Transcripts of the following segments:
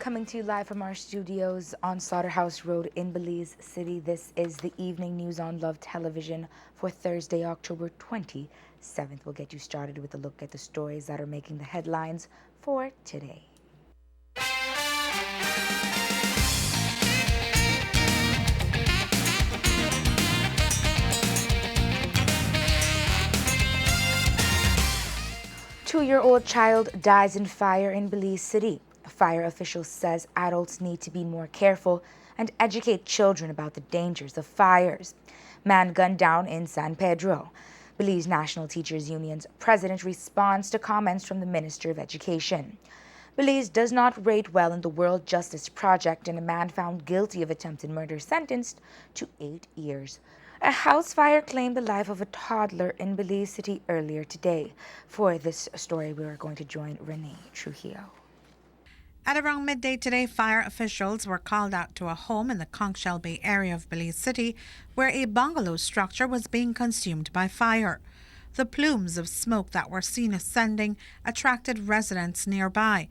Coming to you live from our studios on Slaughterhouse Road in Belize City, this is the evening news on Love Television for Thursday, October 27th. We'll get you started with a look at the stories that are making the headlines for today. Two-year-old child dies in fire in Belize City. A fire official says adults need to be more careful and educate children about the dangers of fires. Man gunned down in San Pedro. Belize National Teachers Union's president responds to comments from the Minister of Education. Belize does not rate well in the World Justice Project, and a man found guilty of attempted murder sentenced to 8 years. A house fire claimed the life of a toddler in Belize City earlier today. For this story, we are going to join Renee Trujillo. At around midday today, fire officials were called out to a home in the Conch Shell Bay area of Belize City where a bungalow structure was being consumed by fire. The plumes of smoke that were seen ascending attracted residents nearby.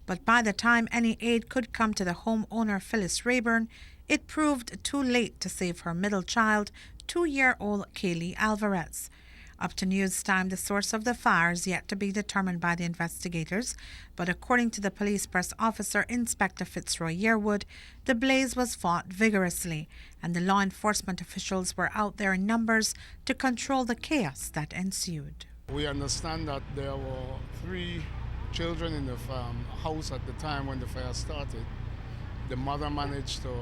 But by the time any aid could come to the homeowner, Phyllis Rayburn, it proved too late to save her middle child, 2-year-old Kaylee Alvarez. Up to news time, the source of the fire is yet to be determined by the investigators, but according to the police press officer, Inspector Fitzroy Yearwood, the blaze was fought vigorously, and the law enforcement officials were out there in numbers to control the chaos that ensued. We understand that there were 3 children in the house at the time when the fire started. The mother managed to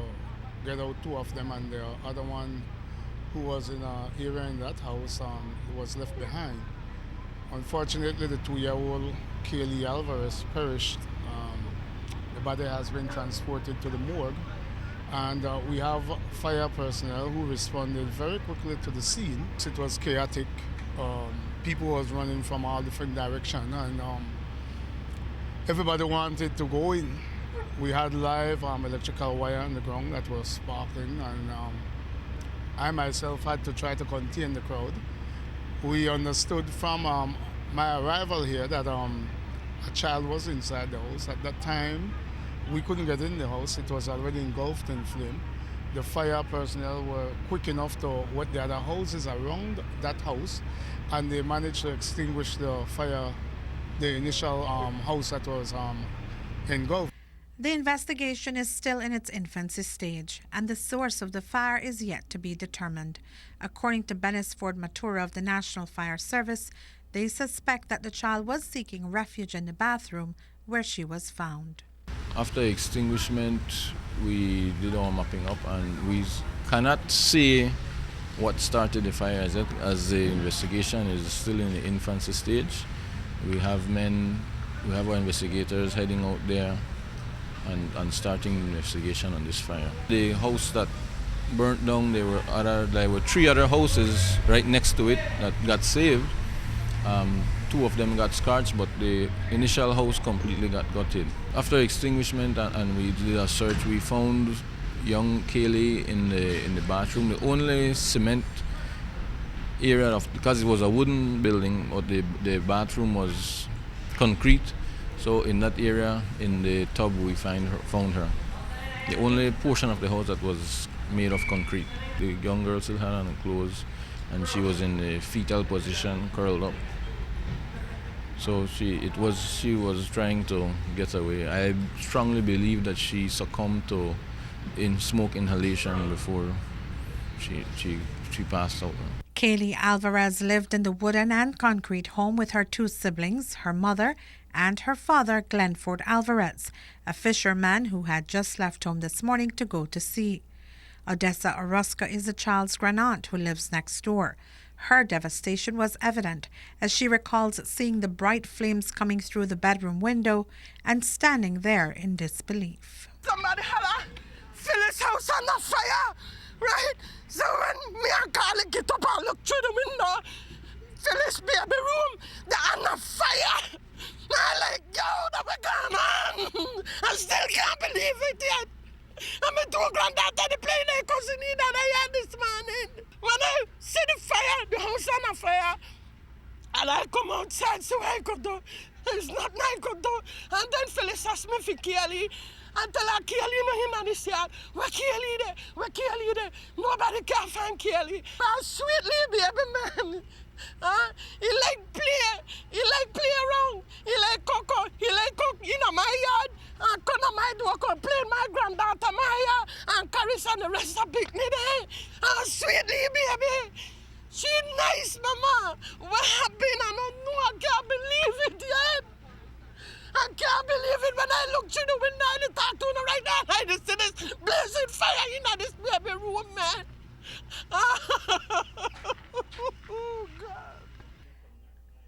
get out 2 of them, and the other one, who was in an area in that house, was left behind. Unfortunately, the 2-year-old Kaylee Alvarez perished. The body has been transported to the morgue, and we have fire personnel who responded very quickly to the scene. It was chaotic. People was running from all different directions, and everybody wanted to go in. We had live electrical wire on the ground that was sparkling, and I myself had to try to contain the crowd. We understood from my arrival here that a child was inside the house. At that time, we couldn't get in the house. It was already engulfed in flame. The fire personnel were quick enough to what the other houses around that house, and they managed to extinguish the fire, the initial house that was engulfed. The investigation is still in its infancy stage, and the source of the fire is yet to be determined. According to Benisford Matura of the National Fire Service, they suspect that the child was seeking refuge in the bathroom where she was found. After extinguishment, we did our mapping up, and we cannot say what started the fire as the investigation is still in the infancy stage. We have our investigators heading out there and starting the investigation on this fire. The house that burnt down, there were 3 other houses right next to it that got saved. 2 of them got scorched, but the initial house completely got gutted. After extinguishment and we did a search, we found young Kaylee in the bathroom. The only cement area because it was a wooden building, but the bathroom was concrete. So in that area, in the tub, we found her. The only portion of the house that was made of concrete. The young girl still had on her clothes, and she was in the fetal position, curled up. So she was trying to get away. I strongly believe that she succumbed to smoke inhalation before she passed out. Kaylee Alvarez lived in the wooden and concrete home with her 2 siblings, her mother, and her father, Glenford Alvarez, a fisherman who had just left home this morning to go to sea. Odessa Orozco is the child's grandaunt who lives next door. Her devastation was evident as she recalls seeing the bright flames coming through the bedroom window and standing there in disbelief. Somebody had a Phyllis house on the fire, right? So when me and Carly get up and look through the window, Phyllis baby room, they're on the fire. I'm like, yo, that was going on. I still can't believe it yet. And my 2 granddaughter, they playing their cousin in that I had this morning. When I see the fire, the house on the fire, And I come outside, so I could do. There's nothing I could do. And then Phyllis asked me for Kelly. And tell her, Kelly, no, him in this yard. Where Kelly there? Where Kelly there? Nobody can find Kelly. Oh, sweetly, baby man. He like play around. He like cook in my yard. And come to my door, come play my granddaughter my yard. And Carissa and the rest of picnic there. Sweetly, baby. She nice, mama. What happened? I don't know. I can't believe it yet. I can't believe it when I look through the window and the tattoo right now. I just see this blazing fire in this baby room, man. Oh, God.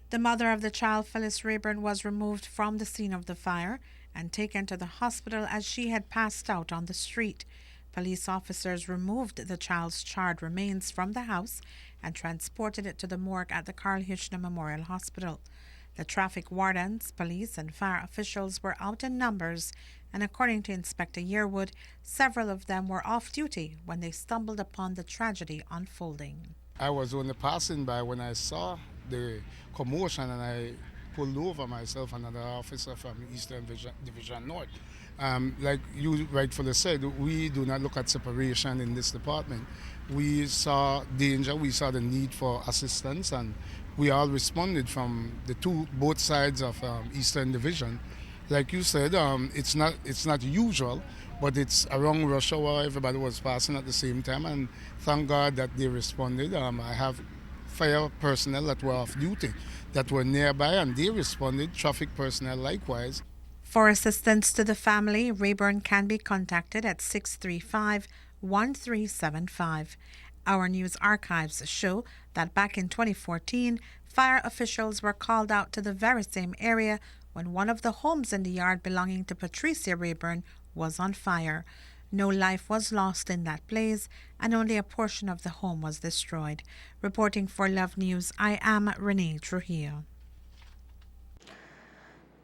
The mother of the child, Phyllis Rayburn, was removed from the scene of the fire and taken to the hospital as she had passed out on the street. Police officers removed the child's charred remains from the house and transported it to the morgue at the Carl Hirschner Memorial Hospital. The traffic wardens, police, and fire officials were out in numbers, and according to Inspector Yearwood, several of them were off duty when they stumbled upon the tragedy unfolding. I was only passing by when I saw the commotion, and I pulled over myself and another officer from Eastern Division North. Like you rightfully said, we do not look at separation in this department. We saw danger, we saw the need for assistance, and we all responded from both sides of Eastern Division. Like you said, it's not usual, but it's around rush hour. Everybody was passing at the same time, and thank God that they responded. I have fire personnel that were off duty that were nearby, and they responded. Traffic personnel likewise. For assistance to the family, Rayburn can be contacted at 635-1375. Our news archives show that back in 2014, fire officials were called out to the very same area when one of the homes in the yard belonging to Patricia Rayburn was on fire. No life was lost in that blaze, and only a portion of the home was destroyed. Reporting for Love News, I am Renee Trujillo.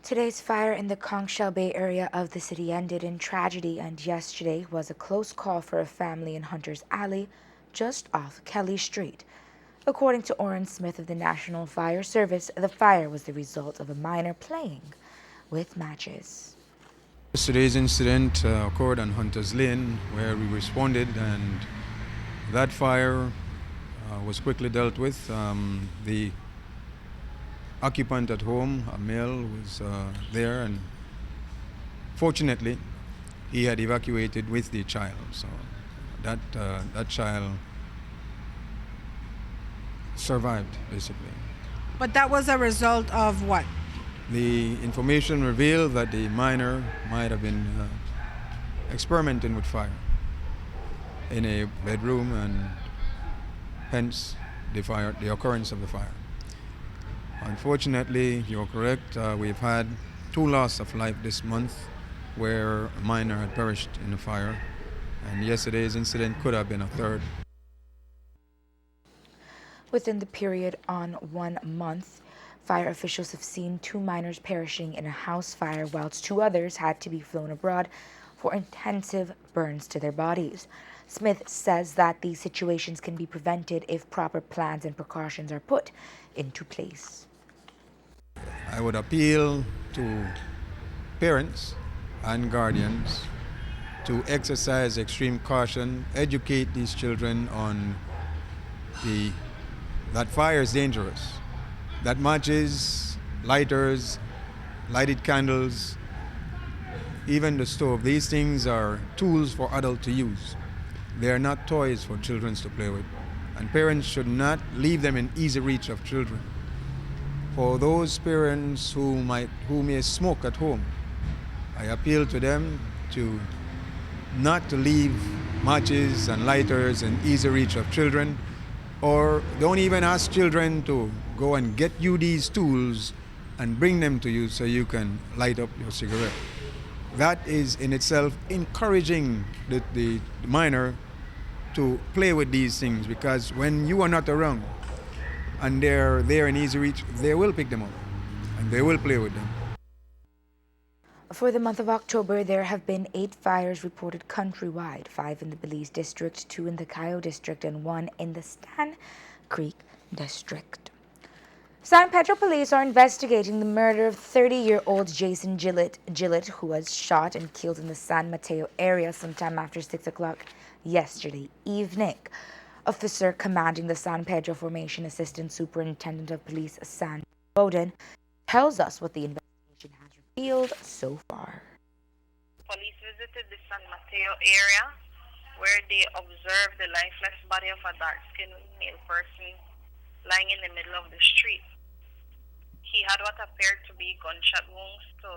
Today's fire in the Conch Shell Bay area of the city ended in tragedy, and yesterday was a close call for a family in Hunter's Alley, just off Kelly Street. According to Orrin Smith of the National Fire Service, the fire was the result of a miner playing with matches. Yesterday's incident occurred on Hunter's Lane, where we responded, and that fire was quickly dealt with. The occupant at home, a male, was there, and fortunately he had evacuated with the child, so that child survived, basically. But that was a result of what? The information revealed that the miner might have been experimenting with fire in a bedroom, and hence the occurrence of the fire. Unfortunately, you're correct, we've had 2 loss of life this month where a miner had perished in the fire, and yesterday's incident could have been a third. Within the period on 1 month, fire officials have seen 2 miners perishing in a house fire, whilst 2 others had to be flown abroad for intensive burns to their bodies. Smith says that these situations can be prevented if proper plans and precautions are put into place. I would appeal to parents and guardians to exercise extreme caution, educate these children on that fire is dangerous, that matches, lighters, lighted candles, even the stove, these things are tools for adults to use. They are not toys for children to play with, and parents should not leave them in easy reach of children. For those parents who may smoke at home, I appeal to them not to leave matches and lighters in easy reach of children, or don't even ask children to go and get you these tools and bring them to you so you can light up your cigarette. That is in itself encouraging the minor to play with these things, because when you are not around and they're there in easy reach, they will pick them up and they will play with them. For the month of October, there have been 8 fires reported countrywide, 5 in the Belize District, 2 in the Cayo District, and 1 in the Stan Creek District. San Pedro police are investigating the murder of 30-year-old Jason Gillett, who was shot and killed in the San Mateo area sometime after 6 o'clock yesterday evening. Officer commanding the San Pedro Formation, Assistant Superintendent of Police San Bowden, tells us what the investigation has revealed so far. Police visited the San Mateo area where they observed the lifeless body of a dark-skinned male person lying in the middle of the street. He had what appeared to be gunshot wounds to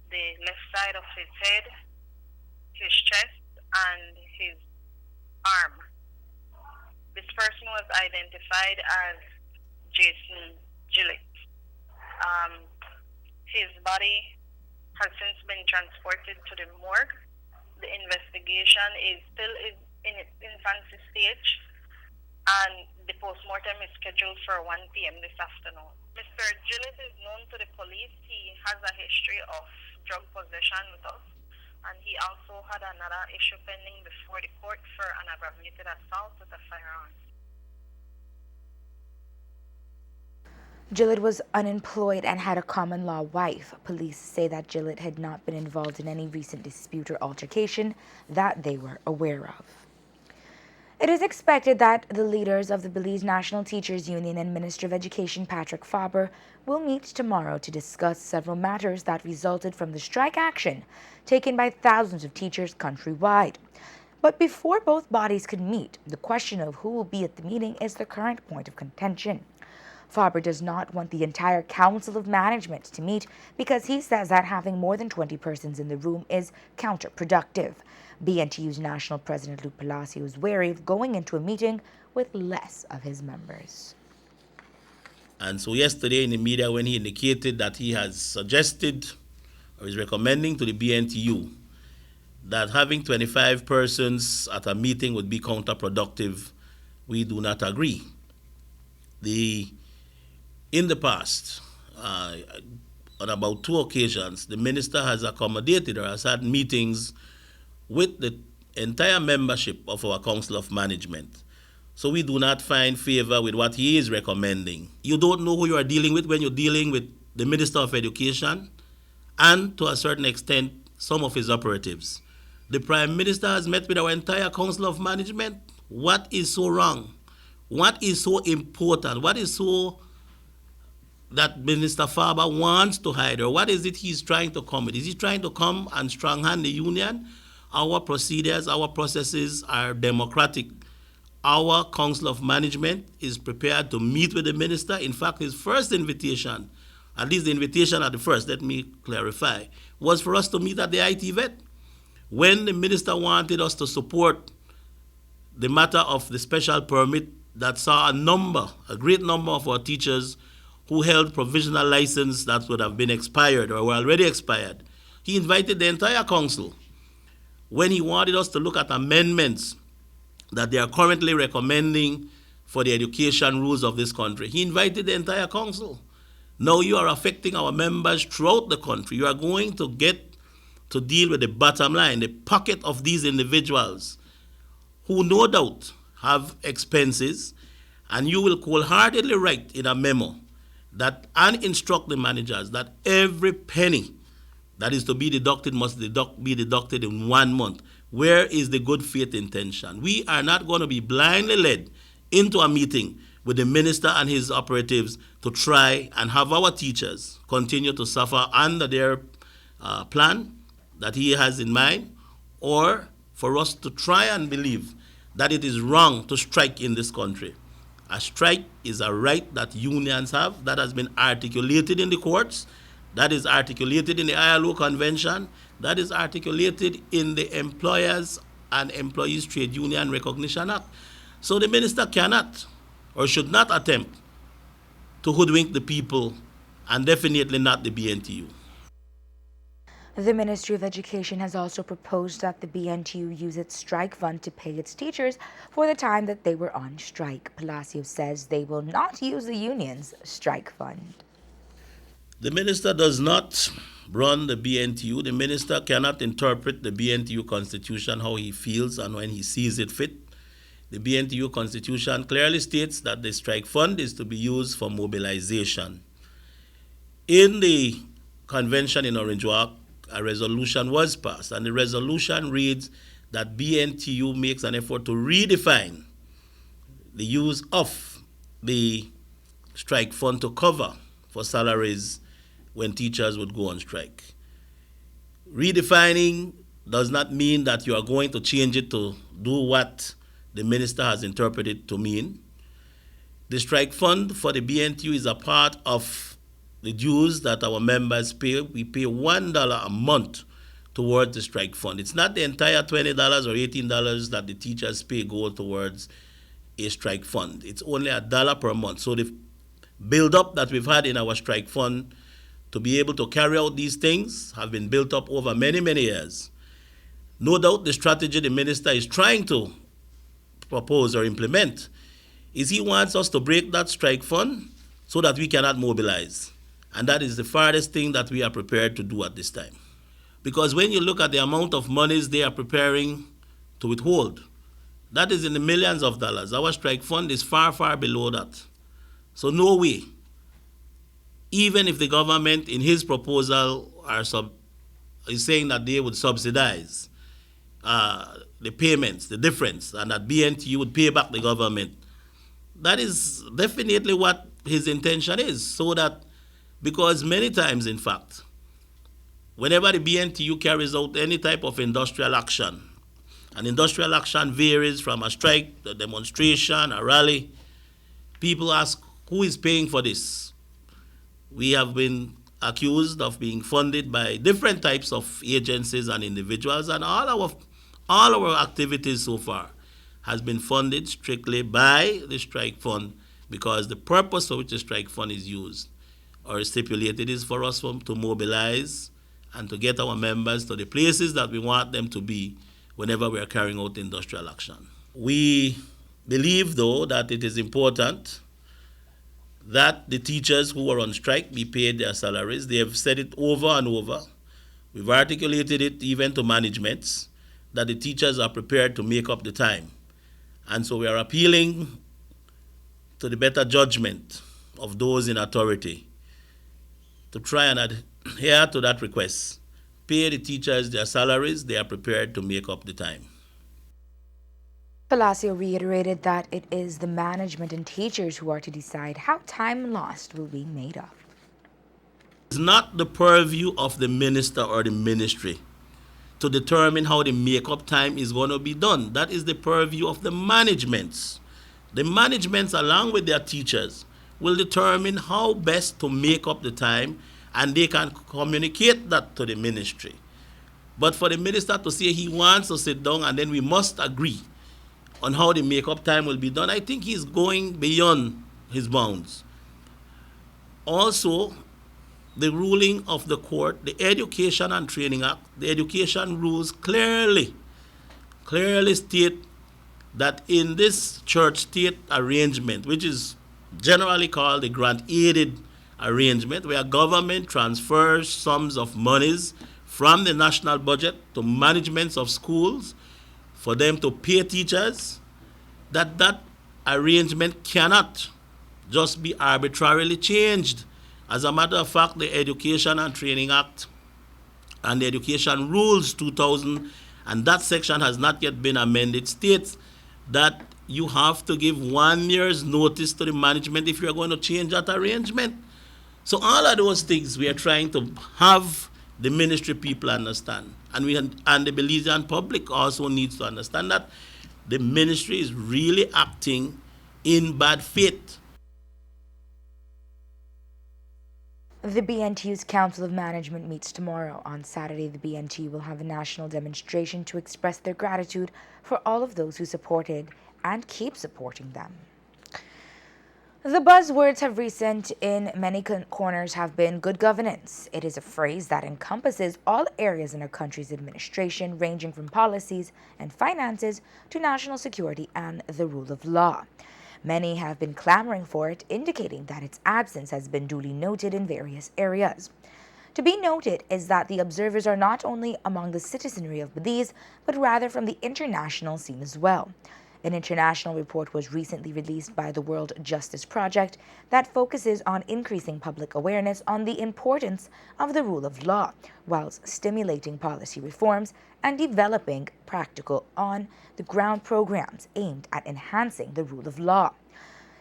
the left side of his head, his chest, and his arm. This person was identified as Jason Gillett. His body has since been transported to the morgue. The investigation is still in its infancy stage, and the postmortem is scheduled for 1 p.m. this afternoon. Mr. Gillett is known to the police. He has a history of drug possession with us, and he also had another issue pending before the court for an aggravated assault with a firearm. Gillett was unemployed and had a common-law wife. Police say that Gillett had not been involved in any recent dispute or altercation that they were aware of. It is expected that the leaders of the Belize National Teachers Union and Minister of Education Patrick Faber will meet tomorrow to discuss several matters that resulted from the strike action taken by thousands of teachers countrywide. But before both bodies could meet, the question of who will be at the meeting is the current point of contention. Faber does not want the entire Council of Management to meet because he says that having more than 20 persons in the room is counterproductive. BNTU's National President Luke Palacio is wary of going into a meeting with less of his members. And so yesterday in the media, when he indicated that he has suggested or is recommending to the BNTU that having 25 persons at a meeting would be counterproductive, we do not agree. In the past, on about 2 occasions, the minister has accommodated or has had meetings with the entire membership of our Council of Management. So we do not find favor with what he is recommending. You don't know who you are dealing with when you're dealing with the Minister of Education and, to a certain extent, some of his operatives. The Prime Minister has met with our entire Council of Management. What is so wrong? What is so important? What is so that Minister Faber wants to hide, or what is it he's trying to come with? Is he trying to come and stronghand the union? Our procedures, our processes are democratic. Our Council of Management is prepared to meet with the minister. In fact, his first invitation, at least the invitation at the first, let me clarify, was for us to meet at the IT vet. When the minister wanted us to support the matter of the special permit that saw a great number of our teachers who held provisional license that would have been expired or were already expired, he invited the entire council. When he wanted us to look at amendments that they are currently recommending for the education rules of this country, he invited the entire council. Now you are affecting our members throughout the country. You are going to get to deal with the bottom line, the pocket of these individuals who no doubt have expenses, and you will wholeheartedly write in a memo that and instruct the managers that every penny that is to be deducted must be deducted in 1 month. Where is the good faith intention? We are not going to be blindly led into a meeting with the minister and his operatives to try and have our teachers continue to suffer under their plan that he has in mind, or for us to try and believe that it is wrong to strike in this country. A strike is a right that unions have, that has been articulated in the courts, that is articulated in the ILO Convention, that is articulated in the Employers and Employees Trade Union Recognition Act. So the minister cannot or should not attempt to hoodwink the people, and definitely not the BNTU. The Ministry of Education has also proposed that the BNTU use its strike fund to pay its teachers for the time that they were on strike. Palacio says they will not use the union's strike fund. The minister does not run the BNTU. The minister cannot interpret the BNTU constitution how he feels and when he sees it fit. The BNTU Constitution clearly states that the strike fund is to be used for mobilization. In the convention in Orange Walk, a resolution was passed, and the resolution reads that BNTU makes an effort to redefine the use of the strike fund to cover for salaries when teachers would go on strike. Redefining does not mean that you are going to change it to do what the minister has interpreted to mean. The strike fund for the BNTU is a part of the dues that our members pay. We pay $1 a month towards the strike fund. It's not the entire $20 or $18 that the teachers pay go towards a strike fund. It's only $1 per month. So the build-up that we've had in our strike fund to be able to carry out these things have been built up over many, many years. No doubt the strategy the minister is trying to propose or implement is he wants us to break that strike fund so that we cannot mobilize. And that is the farthest thing that we are prepared to do at this time. Because when you look at the amount of monies they are preparing to withhold, that is in the millions of dollars. Our strike fund is far, far below that. So no way, even if the government in his proposal is saying that they would subsidize the payments, the difference, and that BNTU would pay back the government. That is definitely what his intention is, so that, because many times, in fact, whenever the BNTU carries out any type of industrial action, and industrial action varies from a strike, a demonstration, a rally, people ask, who is paying for this? We have been accused of being funded by different types of agencies and individuals, and all our activities so far has been funded strictly by the strike fund, because the purpose for which the strike fund is used or stipulated is for us to mobilize and to get our members to the places that we want them to be whenever we are carrying out industrial action. We believe, though, that it is important that the teachers who are on strike be paid their salaries. They have said it over and over. We've articulated it even to managements, that the teachers are prepared to make up the time. And so we are appealing to the better judgment of those in authority to try and adhere to that request. Pay the teachers their salaries. They are prepared to make up the time. Palacio reiterated that it is the management and teachers who are to decide how time lost will be made up. It's not the purview of the minister or the ministry to determine how the make-up time is going to be done. That is the purview of the managements. The managements, along with their teachers, will determine how best to make up the time, and they can communicate that to the ministry. But for the minister to say he wants to sit down and then we must agree on how the make-up time will be done, I think he's going beyond his bounds. Also, the ruling of the court, the Education and Training Act, the education rules clearly state that in this church-state arrangement, which is generally called the grant-aided arrangement, where government transfers sums of monies from the national budget to managements of schools for them to pay teachers, that arrangement cannot just be arbitrarily changed. As a matter of fact, the Education and Training Act and the Education Rules 2000, and that section has not yet been amended, states that you have to give 1 year's notice to the management if you're going to change that arrangement. So all of those things we are trying to have the ministry people understand. And the Belizean public also needs to understand that the ministry is really acting in bad faith. The BNTU's Council of Management meets tomorrow. On Saturday, the BNTU will have a national demonstration to express their gratitude for all of those who supported and keep supporting them. The buzzwords of recent in many corners have been good governance. It is a phrase that encompasses all areas in our country's administration, ranging from policies and finances to national security and the rule of law. Many have been clamoring for it, indicating that its absence has been duly noted in various areas. To be noted is that the observers are not only among the citizenry of Belize, but rather from the international scene as well. An international report was recently released by the World Justice Project that focuses on increasing public awareness on the importance of the rule of law, whilst stimulating policy reforms and developing practical on-the-ground programs aimed at enhancing the rule of law.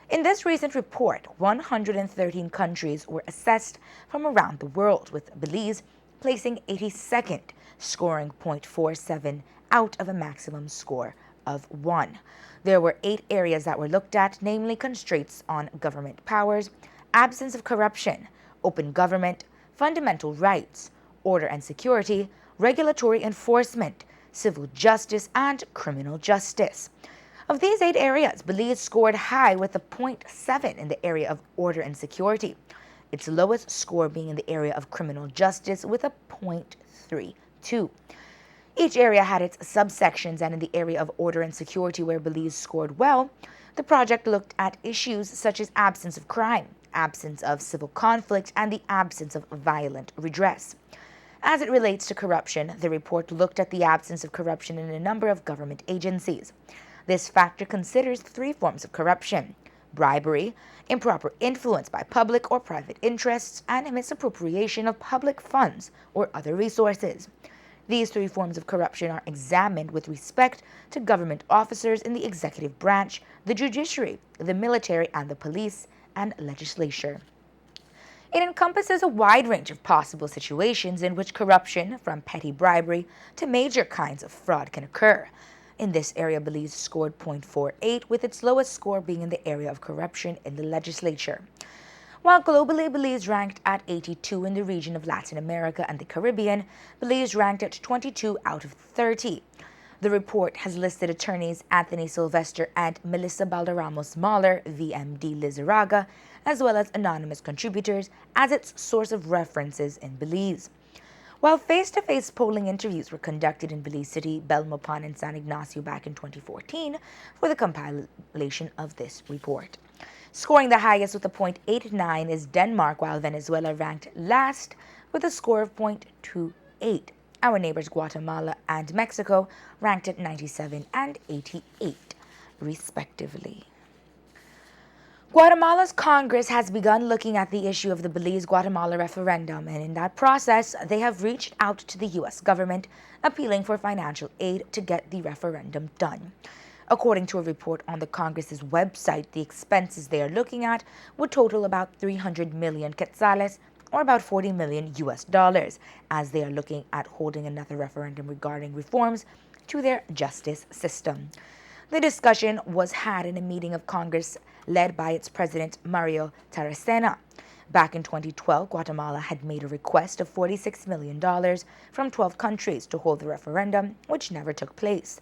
In this recent report, 113 countries were assessed from around the world, with Belize placing 82nd, scoring 0.47 out of a maximum score of 1. There were 8 areas that were looked at, namely constraints on government powers, absence of corruption, open government, fundamental rights, order and security, regulatory enforcement, civil justice, and criminal justice. Of these 8 areas, Belize scored high with a 0.7 in the area of order and security, its lowest score being in the area of criminal justice with a 0.32. Each area had its subsections, and in the area of order and security, where Belize scored well, the project looked at issues such as absence of crime, absence of civil conflict, and the absence of violent redress. As it relates to corruption, the report looked at the absence of corruption in a number of government agencies. This factor considers 3 forms of corruption: bribery, improper influence by public or private interests, and misappropriation of public funds or other resources. These 3 forms of corruption are examined with respect to government officers in the executive branch, the judiciary, the military, and the police and legislature. It encompasses a wide range of possible situations in which corruption, from petty bribery to major kinds of fraud, can occur. In this area, Belize scored 0.48, with its lowest score being in the area of corruption in the legislature. While globally Belize ranked at 82 in the region of Latin America and the Caribbean, Belize ranked at 22 out of 30. The report has listed attorneys Anthony Sylvester and Melissa Balderramos Mahler, VMD Lizarraga, as well as anonymous contributors as its source of references in Belize. While face-to-face polling interviews were conducted in Belize City, Belmopan, and San Ignacio back in 2014 for the compilation of this report. Scoring the highest with a 0.89 is Denmark, while Venezuela ranked last with a score of 0.28. Our neighbors Guatemala and Mexico ranked at 97 and 88, respectively. Guatemala's Congress has begun looking at the issue of the Belize-Guatemala referendum, and in that process, they have reached out to the U.S. government, appealing for financial aid to get the referendum done. According to a report on the Congress's website, the expenses they are looking at would total about 300 million quetzales, or about $40 million US, as they are looking at holding another referendum regarding reforms to their justice system. The discussion was had in a meeting of Congress led by its president, Mario Taracena. Back in 2012, Guatemala had made a request of $46 million from 12 countries to hold the referendum, which never took place.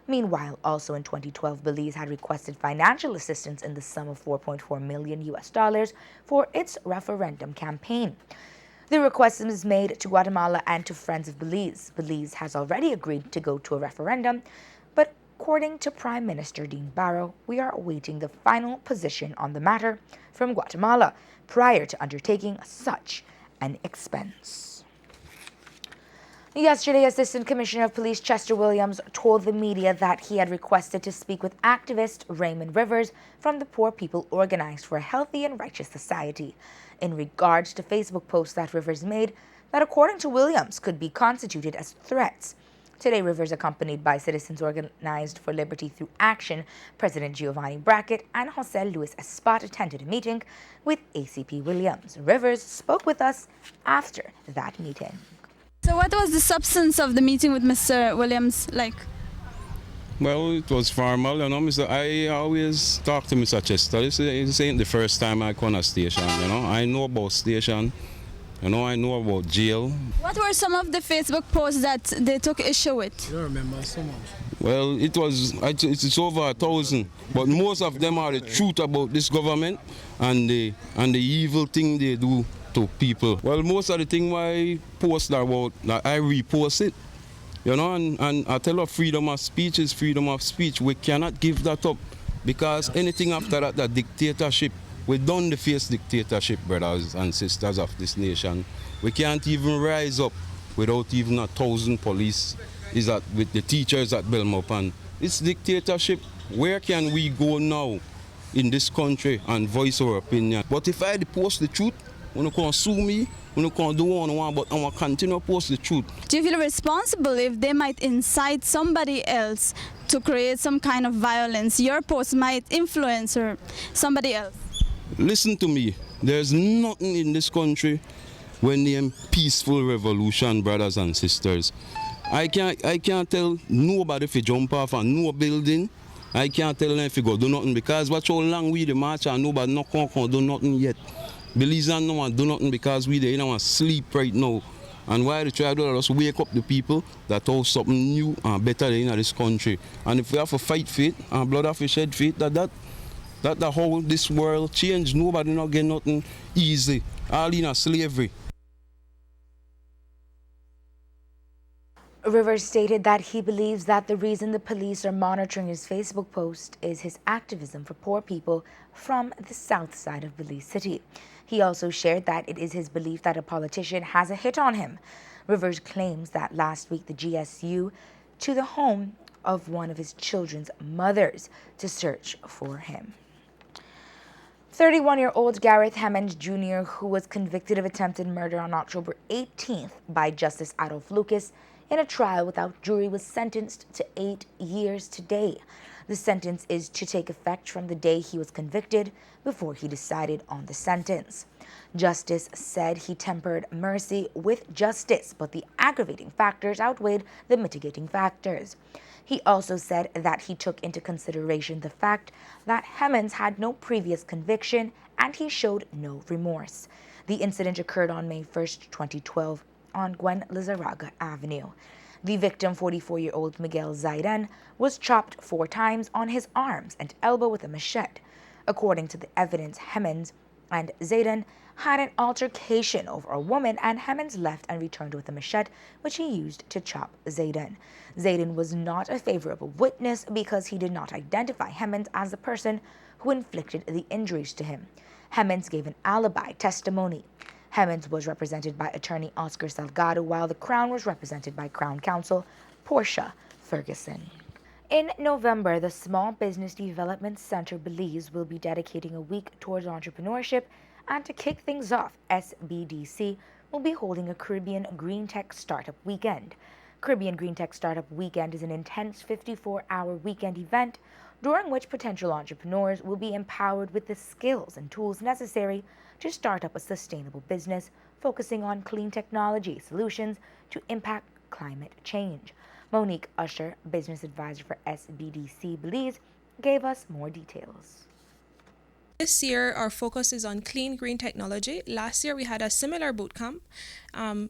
Meanwhile, also in 2012, Belize had requested financial assistance in the sum of $4.4 million US for its referendum campaign. The request was made to Guatemala and to Friends of Belize. Belize has already agreed to go to a referendum, but according to Prime Minister Dean Barrow, we are awaiting the final position on the matter from Guatemala prior to undertaking such an expense. Yesterday, Assistant Commissioner of Police Chester Williams told the media that he had requested to speak with activist Raymond Rivers from the Poor People Organized for a Healthy and Righteous Society in regards to Facebook posts that Rivers made that, according to Williams, could be constituted as threats. Today, Rivers, accompanied by Citizens Organized for Liberty Through Action, President Giovanni Brackett, and Jose Luis Espat, attended a meeting with ACP Williams. Rivers spoke with us after that meeting. So what was the substance of the meeting with Mr. Williams like? Well, it was formal, you know. I always talk to Mr. Chester. This ain't the first time I come to station, you know. I know about station, you know, I know about jail. What were some of the Facebook posts that they took issue with? You remember so much. Well, it's over 1,000, but most of them are the truth about this government and the evil thing they do to people. Well, most of the thing I post about, I repost it, you know, and I tell her freedom of speech is freedom of speech. We cannot give that up, because anything after that dictatorship, we don't face dictatorship, brothers and sisters of this nation. We can't even rise up without even 1,000 police is that with the teachers at Belmopan. It's dictatorship. where can we go now in this country and voice our opinion? But if I post the truth, you can't sue me, you can't do what I want, but I will continue to post the truth. Do you feel responsible if they might incite somebody else to create some kind of violence? Your post might influence or somebody else. Listen to me, there's nothing in this country when they peaceful revolution, brothers and sisters. I can't tell nobody if you jump off on no building. I can't tell them if you go do nothing, because watch how long we the march and nobody not can do nothing yet. Belize and no one do nothing because we there in sleep right now. And why the tribe do just wake up the people that all something new and better in this country. And if we have to fight for it and blood have to shed for it, that the whole this world change. Nobody not get nothing easy. All in a slavery. Rivers stated that he believes that the reason the police are monitoring his Facebook post is his activism for poor people from the south side of Belize City. He also shared that it is his belief that a politician has a hit on him. Rivers claims that last week the GSU to the home of one of his children's mothers to search for him. 31-year-old Gareth Hemmons Jr., who was convicted of attempted murder on October 18th by Justice Adolph Lucas in a trial without jury, was sentenced to 8 years today. The sentence is to take effect from the day he was convicted before he decided on the sentence. Justice said he tempered mercy with justice, but the aggravating factors outweighed the mitigating factors. He also said that he took into consideration the fact that Hemmons had no previous conviction and he showed no remorse. The incident occurred on May 1st, 2012 on Gwen Lizarraga Avenue. The victim, 44-year-old Miguel Zaidan, was chopped 4 times on his arms and elbow with a machete. According to the evidence, Hemmons and Zaidan had an altercation over a woman, and Hemmons left and returned with a machete, which he used to chop Zaidan. Zaidan was not a favorable witness because he did not identify Hemmons as the person who inflicted the injuries to him. Hemmons gave an alibi testimony. Hemmons was represented by attorney Oscar Salgado, while the Crown was represented by Crown Counsel Portia Ferguson. In November, the Small Business Development Center Belize will be dedicating a week towards entrepreneurship, and to kick things off, SBDC will be holding a Caribbean Green Tech Startup Weekend. Caribbean Green Tech Startup Weekend is an intense 54-hour weekend event during which potential entrepreneurs will be empowered with the skills and tools necessary to start up a sustainable business focusing on clean technology solutions to impact climate change. Monique Usher, business advisor for SBDC Belize, gave us more details. This year, our focus is on clean green technology. Last year, we had a similar bootcamp,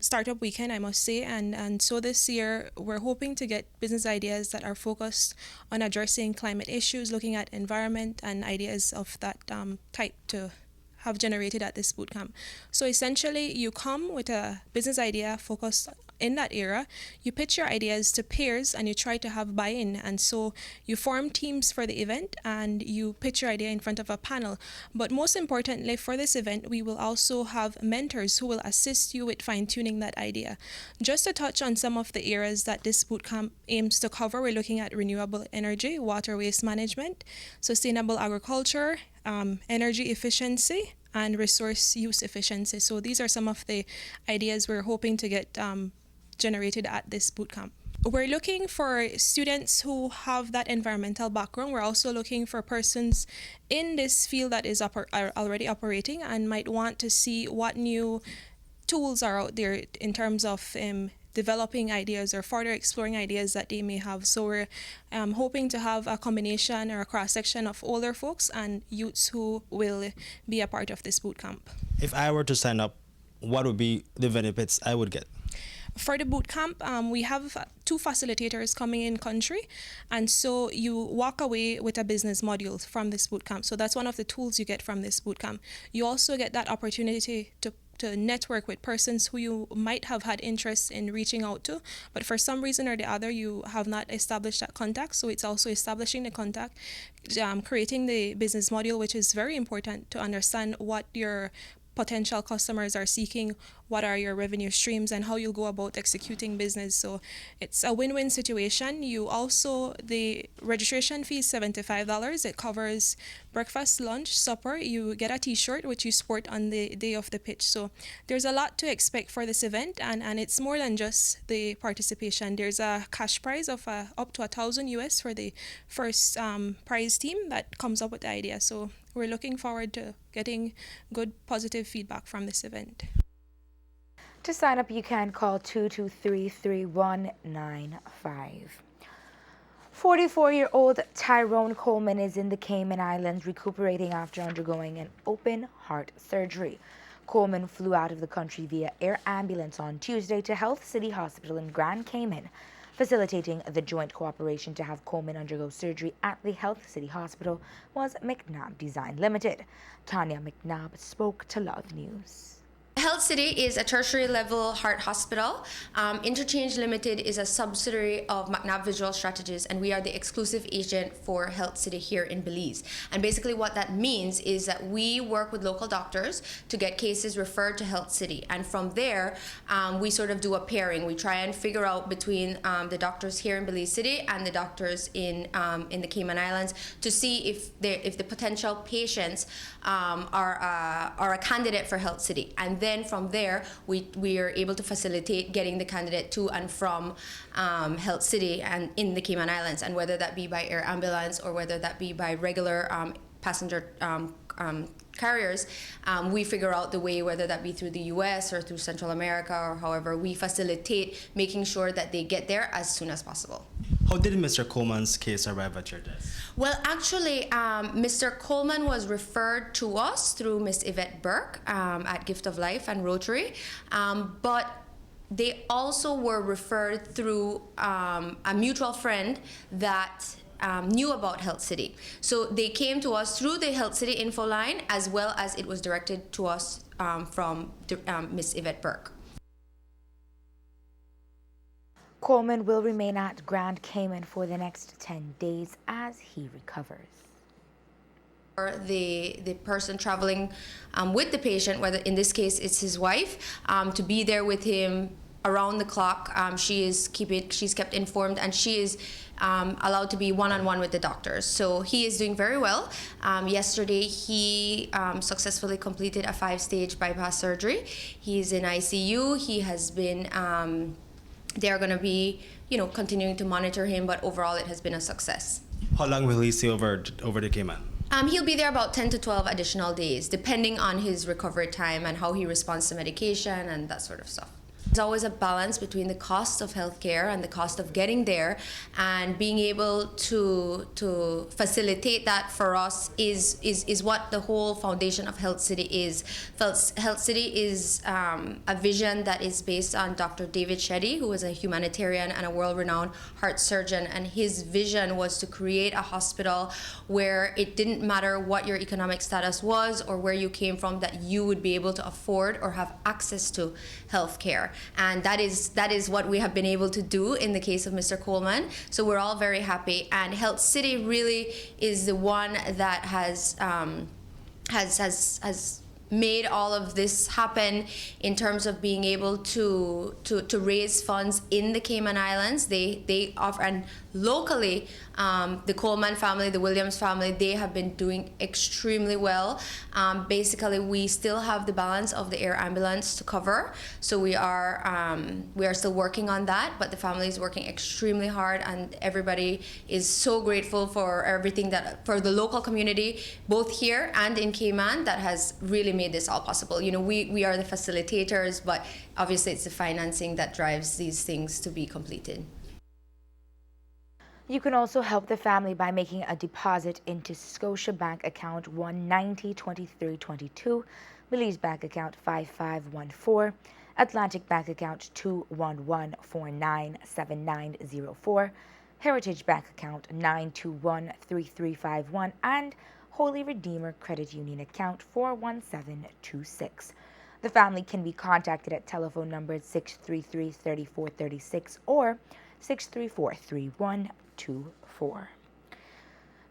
startup weekend, I must say. And so this year, we're hoping to get business ideas that are focused on addressing climate issues, looking at environment and ideas of that type to have generated at this bootcamp. So essentially, you come with a business idea focused in that era, you pitch your ideas to peers and you try to have buy-in. And so you form teams for the event and you pitch your idea in front of a panel. But most importantly, for this event, we will also have mentors who will assist you with fine-tuning that idea. Just to touch on some of the areas that this bootcamp aims to cover, we're looking at renewable energy, water waste management, sustainable agriculture, energy efficiency, and resource use efficiency. So these are some of the ideas we're hoping to get generated at this bootcamp. We're looking for students who have that environmental background. We're also looking for persons in this field that is already operating and might want to see what new tools are out there in terms of developing ideas or further exploring ideas that they may have. So we're hoping to have a combination or a cross-section of older folks and youths who will be a part of this bootcamp. If I were to sign up, what would be the benefits I would get? For the bootcamp, we have 2 facilitators coming in country, and so you walk away with a business module from this bootcamp. So that's one of the tools you get from this bootcamp. You also get that opportunity to network with persons who you might have had interest in reaching out to, but for some reason or the other, you have not established that contact. So it's also establishing the contact, creating the business module, which is very important to understand what your potential customers are seeking, what are your revenue streams, and how you'll go about executing business. So it's a win-win situation. The registration fee is $75. It covers breakfast, lunch, supper. You get a t-shirt which you sport on the day of the pitch. So there's a lot to expect for this event, and it's more than just the participation. There's a cash prize of up to $1,000 for the first prize team that comes up with the idea. So we're looking forward to getting good positive feedback from this event. To sign up, you can call 223-3195. 44-year-old Tyrone Coleman is in the Cayman Islands recuperating after undergoing an open heart surgery. Coleman flew out of the country via air ambulance on Tuesday to Health City Hospital in Grand Cayman. Facilitating the joint cooperation to have Coleman undergo surgery at the Health City Hospital was McNabb Design Limited. Tanya McNabb spoke to Love News. Health City is a tertiary level heart hospital. Interchange Limited is a subsidiary of McNabb Visual Strategies, and we are the exclusive agent for Health City here in Belize. And basically what that means is that we work with local doctors to get cases referred to Health City. And from there, we sort of do a pairing. We try and figure out between the doctors here in Belize City and the doctors in the Cayman Islands to see if the potential patients are a candidate for Health City. And then from there, we are able to facilitate getting the candidate to and from Health City and in the Cayman Islands, and whether that be by air ambulance or whether that be by regular passenger carriers, we figure out the way, whether that be through the US or through Central America or however, we facilitate making sure that they get there as soon as possible. How did Mr. Coleman's case arrive at your desk? Well, actually, Mr. Coleman was referred to us through Miss Yvette Burke at Gift of Life and Rotary, but they also were referred through a mutual friend that knew about Health City. So they came to us through the Health City info line, as well as it was directed to us from Miss Yvette Burke. Coleman will remain at Grand Cayman for the next 10 days as he recovers. The person traveling with the patient, whether in this case it's his wife, to be there with him around the clock. She's kept informed, and she is allowed to be one-on-one with the doctors. So he is doing very well. Yesterday he successfully completed a 5-stage bypass surgery. He's in ICU. He has been they're going to be continuing to monitor him, but overall it has been a success. How long will he stay over the Cayman? He'll be there about 10 to 12 additional days, depending on his recovery time and how he responds to medication and that sort of stuff. There's always a balance between the cost of healthcare and the cost of getting there, and being able to facilitate that for us is what the whole foundation of Health City is. Health City is a vision that is based on Dr. David Shetty, who is a humanitarian and a world-renowned heart surgeon, and his vision was to create a hospital where it didn't matter what your economic status was or where you came from, that you would be able to afford or have access to healthcare. And that is what we have been able to do in the case of Mr. Coleman. So we're all very happy. And Health City really is the one that has made all of this happen in terms of being able to raise funds in the Cayman Islands. They offer, and locally, the Coleman family, the Williams family, they have been doing extremely well. Basically, we still have the balance of the air ambulance to cover, so we are still working on that. But the family is working extremely hard, and everybody is so grateful for everything for the local community, both here and in Cayman, that has really made this all possible. We are the facilitators, but obviously it's the financing that drives these things to be completed. You can also help the family by making a deposit into Scotiabank account 1902322, Belize Bank account 5514, Atlantic Bank account 211497904, Heritage Bank account 9213351, and Holy Redeemer Credit Union account 41726. The family can be contacted at telephone numbers 633-3436 or 634-3124.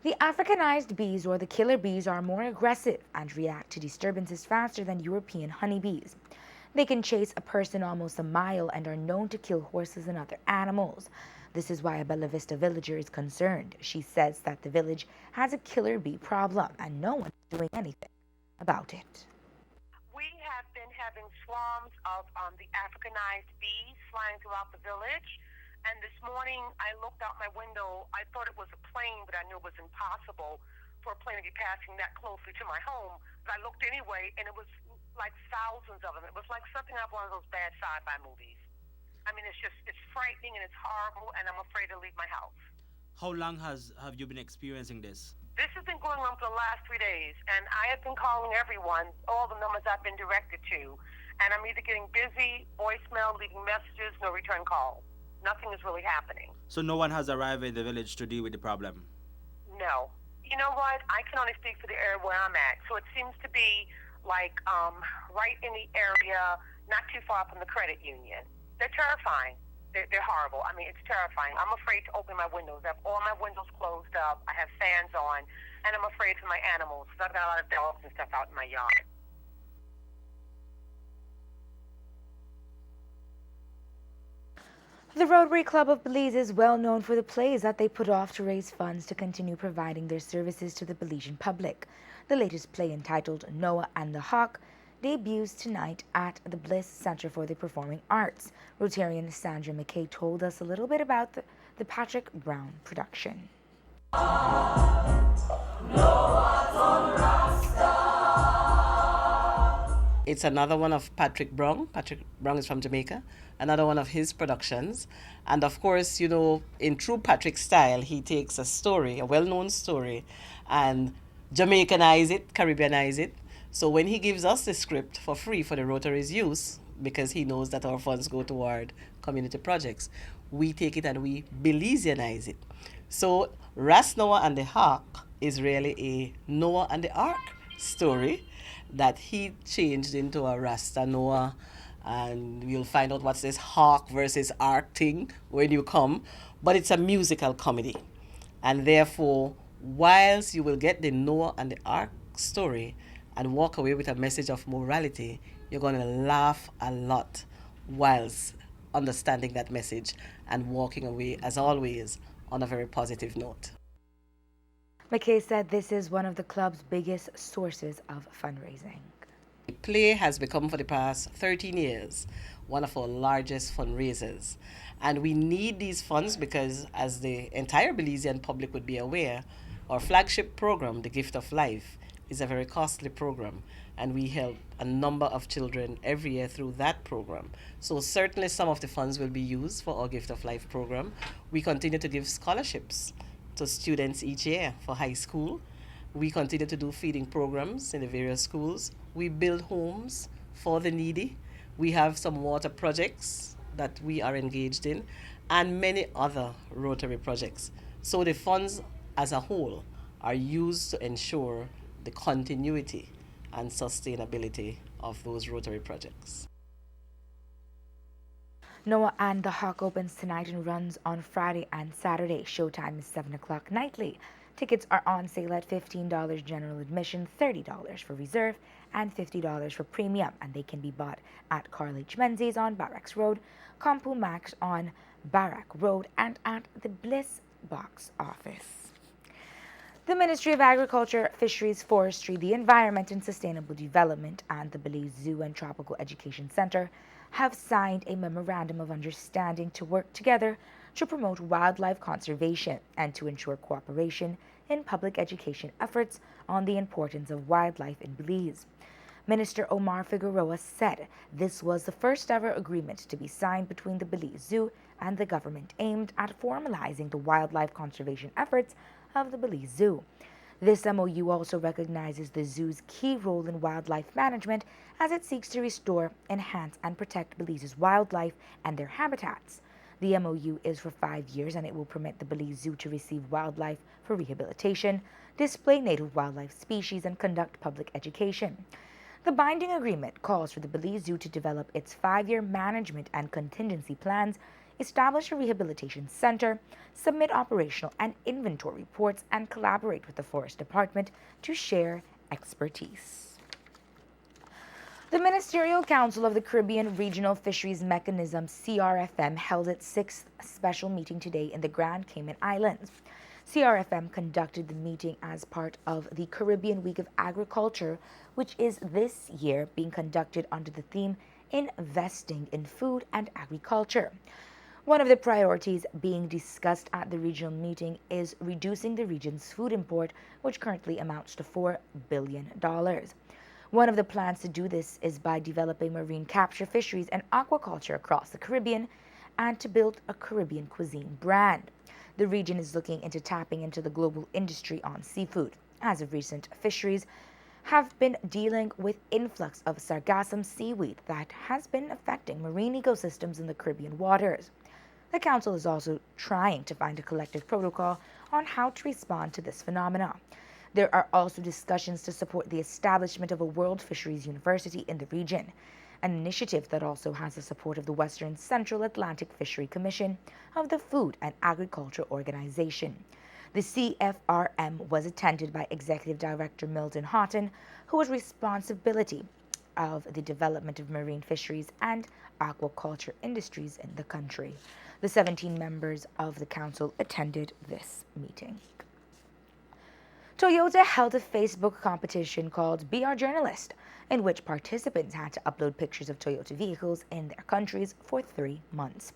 The Africanized bees, or the killer bees, are more aggressive and react to disturbances faster than European honeybees. They can chase a person almost a mile and are known to kill horses and other animals. This is why a Bella Vista villager is concerned. She says that the village has a killer bee problem and no one is doing anything about it. We have been having swarms of the Africanized bees flying throughout the village. And this morning, I looked out my window. I thought it was a plane, but I knew it was impossible for a plane to be passing that closely to my home. But I looked anyway, and it was like thousands of them. It was like something out of one of those bad sci-fi movies. I mean, it's frightening and it's horrible, and I'm afraid to leave my house. How long have you been experiencing this? This has been going on for the last 3 days, and I have been calling everyone, all the numbers I've been directed to, and I'm either getting busy, voicemail, leaving messages, no return call. Nothing is really happening. So no one has arrived in the village to deal with the problem? No. You know what? I can only speak for the area where I'm at, so it seems to be like right in the area, not too far from the credit union. They're terrifying. They're horrible. I mean, it's terrifying. I'm afraid to open my windows. I have all my windows closed up. I have fans on, and I'm afraid for my animals because I've got a lot of dogs and stuff out in my yard. The Rotary Club of Belize is well known for the plays that they put off to raise funds to continue providing their services to the Belizean public. The latest play, entitled Noah and the Hawk, debuts tonight at the Bliss Center for the Performing Arts. Rotarian Sandra McKay told us a little bit about the Patrick Brown production. It's another one of Patrick Brown. Patrick Brown is from Jamaica. Another one of his productions. And of course, you know, in true Patrick style, he takes a story, a well-known story, and Jamaicanize it, Caribbeanize it. So when he gives us the script for free for the Rotary's use, because he knows that our funds go toward community projects, we take it and we Belizeanize it. So Ras Noah and the Hawk is really a Noah and the Ark story that he changed into a Rasta Noah, and you'll find out what's this Hawk versus Ark thing when you come. But it's a musical comedy, and therefore, whilst you will get the Noah and the Ark story and walk away with a message of morality, you're going to laugh a lot whilst understanding that message and walking away, as always, on a very positive note. McKay said this is one of the club's biggest sources of fundraising. The play has become, for the past 13 years, one of our largest fundraisers. And we need these funds because, as the entire Belizean public would be aware, our flagship program, The Gift of Life, is a very costly program, and we help a number of children every year through that program. So certainly some of the funds will be used for our Gift of Life program. We continue to give scholarships to students each year for high school. We continue to do feeding programs in the various schools. We build homes for the needy. We have some water projects that we are engaged in, and many other Rotary projects. So the funds as a whole are used to ensure the continuity and sustainability of those Rotary projects. Noah and the Hawk opens tonight and runs on Friday and Saturday. Showtime is 7 o'clock nightly. Tickets are on sale at $15 general admission, $30 for reserve, and $50 for premium, and they can be bought at Carl H. Menzies on Barracks Road, Compu Max on Barrack Road, and at the Bliss Box Office. The Ministry of Agriculture, Fisheries, Forestry, the Environment and Sustainable Development, and the Belize Zoo and Tropical Education Center have signed a memorandum of understanding to work together to promote wildlife conservation and to ensure cooperation in public education efforts on the importance of wildlife in Belize. Minister Omar Figueroa said this was the first ever agreement to be signed between the Belize Zoo and the government aimed at formalizing the wildlife conservation efforts of the Belize Zoo. This MOU also recognizes the zoo's key role in wildlife management as it seeks to restore, enhance, and protect Belize's wildlife and their habitats. The MOU is for 5 years, and it will permit the Belize Zoo to receive wildlife for rehabilitation, display native wildlife species, and conduct public education. The binding agreement calls for the Belize Zoo to develop its 5-year management and contingency plans establish a rehabilitation center, submit operational and inventory reports, and collaborate with the Forest Department to share expertise. The Ministerial Council of the Caribbean Regional Fisheries Mechanism, CRFM, held its 6th special meeting today in the Grand Cayman Islands. CRFM conducted the meeting as part of the Caribbean Week of Agriculture, which is this year being conducted under the theme Investing in Food and Agriculture. One of the priorities being discussed at the regional meeting is reducing the region's food import, which currently amounts to $4 billion. One of the plans to do this is by developing marine capture fisheries and aquaculture across the Caribbean and to build a Caribbean cuisine brand. The region is looking into tapping into the global industry on seafood. As of recent, fisheries have been dealing with influx of sargassum seaweed that has been affecting marine ecosystems in the Caribbean waters. The Council is also trying to find a collective protocol on how to respond to this phenomenon. There are also discussions to support the establishment of a World Fisheries University in the region, an initiative that also has the support of the Western Central Atlantic Fishery Commission of the Food and Agriculture Organization. The CFRM was attended by Executive Director Milton Houghton, who has responsibility of the development of marine fisheries and aquaculture industries in the country. The 17 members of the council attended this meeting. Toyota held a Facebook competition called Be Our Journalist, in which participants had to upload pictures of Toyota vehicles in their countries for 3 months.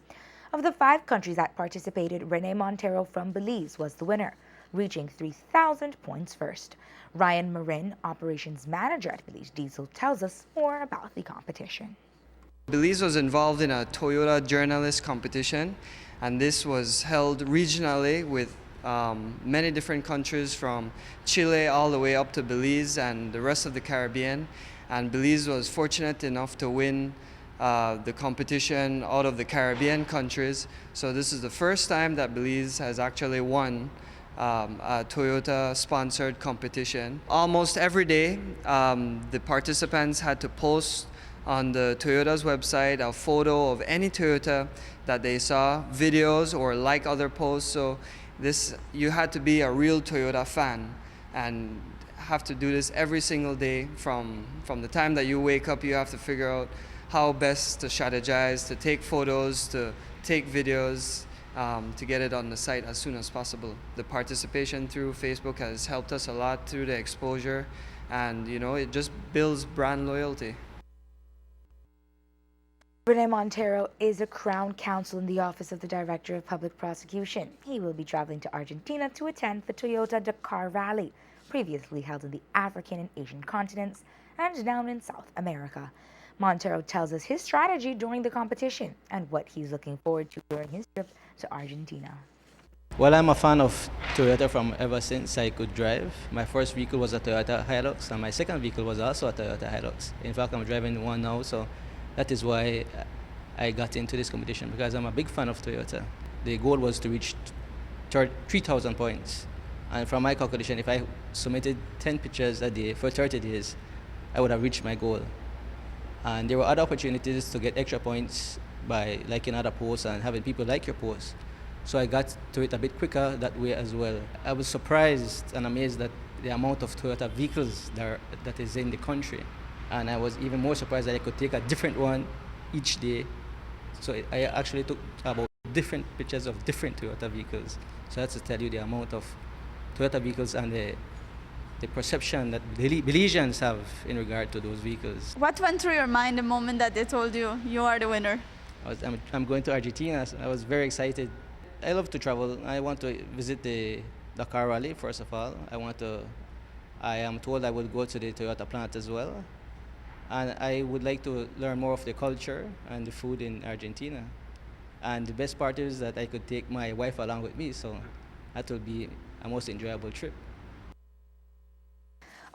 Of the 5 countries that participated, Rene Montero from Belize was the winner, reaching 3,000 points first. Ryan Marin, operations manager at Belize Diesel, tells us more about the competition. Belize was involved in a Toyota journalist competition, and this was held regionally with many different countries from Chile all the way up to Belize and the rest of the Caribbean. And Belize was fortunate enough to win the competition out of the Caribbean countries. So this is the first time that Belize has actually won a Toyota-sponsored competition. Almost every day, the participants had to post on the Toyota's website a photo of any Toyota that they saw, videos, or like other posts. So you had to be a real Toyota fan and have to do this every single day. From the time that you wake up, you have to figure out how best to strategize, to take photos, to take videos, to get it on the site as soon as possible. The participation through Facebook has helped us a lot through the exposure, and it just builds brand loyalty. Rene Montero is a Crown Counsel in the Office of the Director of Public Prosecution. He will be traveling to Argentina to attend the Toyota Dakar Rally, previously held in the African and Asian continents and now in South America. Montero tells us his strategy during the competition and what he's looking forward to during his trip to Argentina. Well, I'm a fan of Toyota from ever since I could drive. My first vehicle was a Toyota Hilux, and my second vehicle was also a Toyota Hilux. In fact, I'm driving one now, so that is why I got into this competition, because I'm a big fan of Toyota. The goal was to reach 3,000 points. And from my calculation, if I submitted 10 pictures a day for 30 days, I would have reached my goal. And there were other opportunities to get extra points by liking other posts and having people like your posts. So I got to it a bit quicker that way as well. I was surprised and amazed at the amount of Toyota vehicles that is in the country. And I was even more surprised that I could take a different one each day. So I actually took about different pictures of different Toyota vehicles. So that's to tell you the amount of Toyota vehicles and the perception that Belizeans have in regard to those vehicles. What went through your mind the moment that they told you you are the winner? I'm going to Argentina, so I was very excited. I love to travel. I want to visit the Dakar Rally, first of all. I am told I will go to the Toyota plant as well. And I would like to learn more of the culture and the food in Argentina. And the best part is that I could take my wife along with me, so that will be a most enjoyable trip.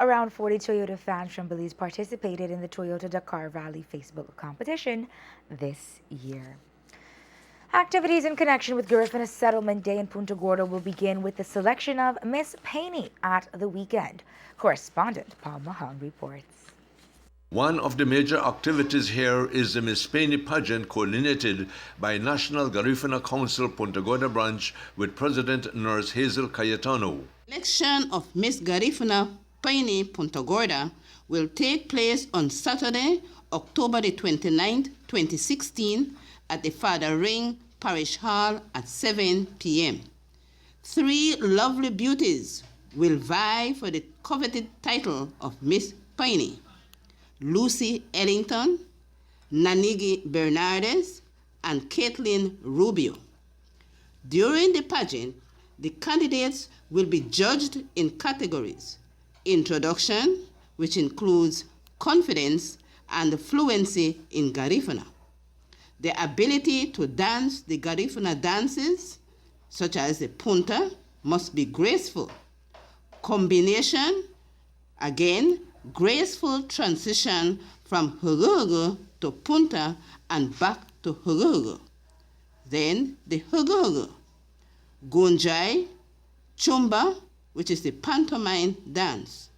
Around 40 Toyota fans from Belize participated in the Toyota Dakar Rally Facebook competition this year. Activities in connection with Garifuna Settlement Day in Punta Gorda will begin with the selection of Miss Paney at the weekend. Correspondent Paul Mahon reports. One of the major activities here is the Miss Paine pageant coordinated by National Garifuna Council Punta Gorda branch with President Nurse Hazel Cayetano. Election of Miss Garifuna Paine Punta Gorda will take place on Saturday, October the 29th, 2016 at the Father Ring Parish Hall at 7 p.m. 3 lovely beauties will vie for the coveted title of Miss Paine: Lucy Ellington, Nanigi Bernardes, and Caitlin Rubio. During the pageant, the candidates will be judged in categories: introduction, which includes confidence and fluency in Garifuna, the ability to dance the Garifuna dances, such as the punta, must be graceful. Combination, again, graceful transition from huguhugu to punta and back to huguhugu. Then the huguhugu. Gunjai, chumba, which is the pantomime dance.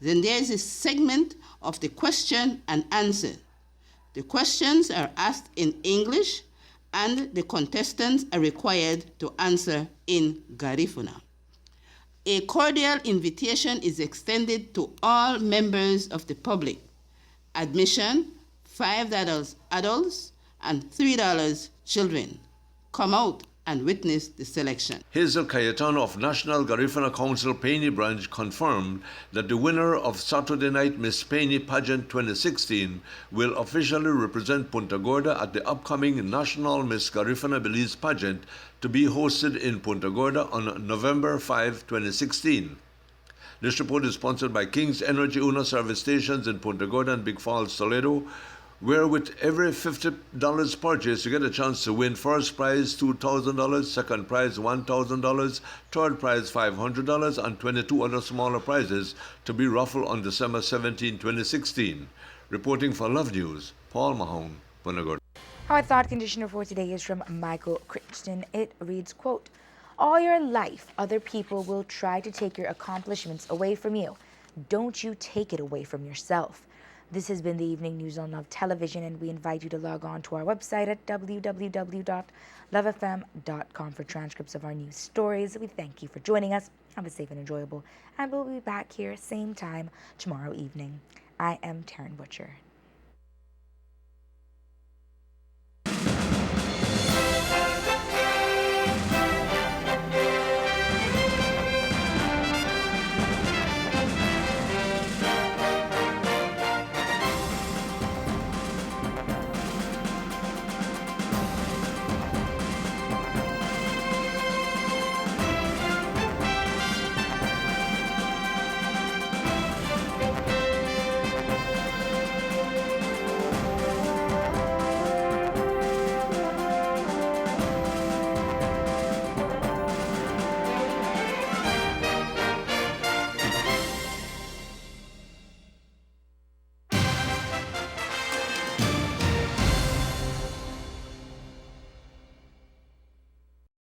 Then there is a segment of the question and answer. The questions are asked in English and the contestants are required to answer in Garifuna. A cordial invitation is extended to all members of the public. Admission, $5 adults and $3 children. Come out and witness the selection. Hazel Cayetano of National Garifuna Council Paine branch confirmed that the winner of Saturday night Miss Paine pageant 2016 will officially represent Punta Gorda at the upcoming National Miss Garifuna Belize pageant to be hosted in Punta Gorda on November 5, 2016. This report is sponsored by King's Energy Una service stations in Punta Gorda and Big Falls, Toledo, where with every $50 purchase, you get a chance to win first prize $2,000, second prize $1,000, third prize $500, and 22 other smaller prizes to be raffled on December 17, 2016. Reporting for Love News, Paul Mahone, Punta Gorda. Our thought conditioner for today is from Michael Crichton. It reads, quote, "All your life, other people will try to take your accomplishments away from you. Don't you take it away from yourself." This has been the Evening News on Love Television, and we invite you to log on to our website at www.lovefm.com for transcripts of our news stories. We thank you for joining us. Have a safe and enjoyable, and we'll be back here same time tomorrow evening. I am Taryn Butcher.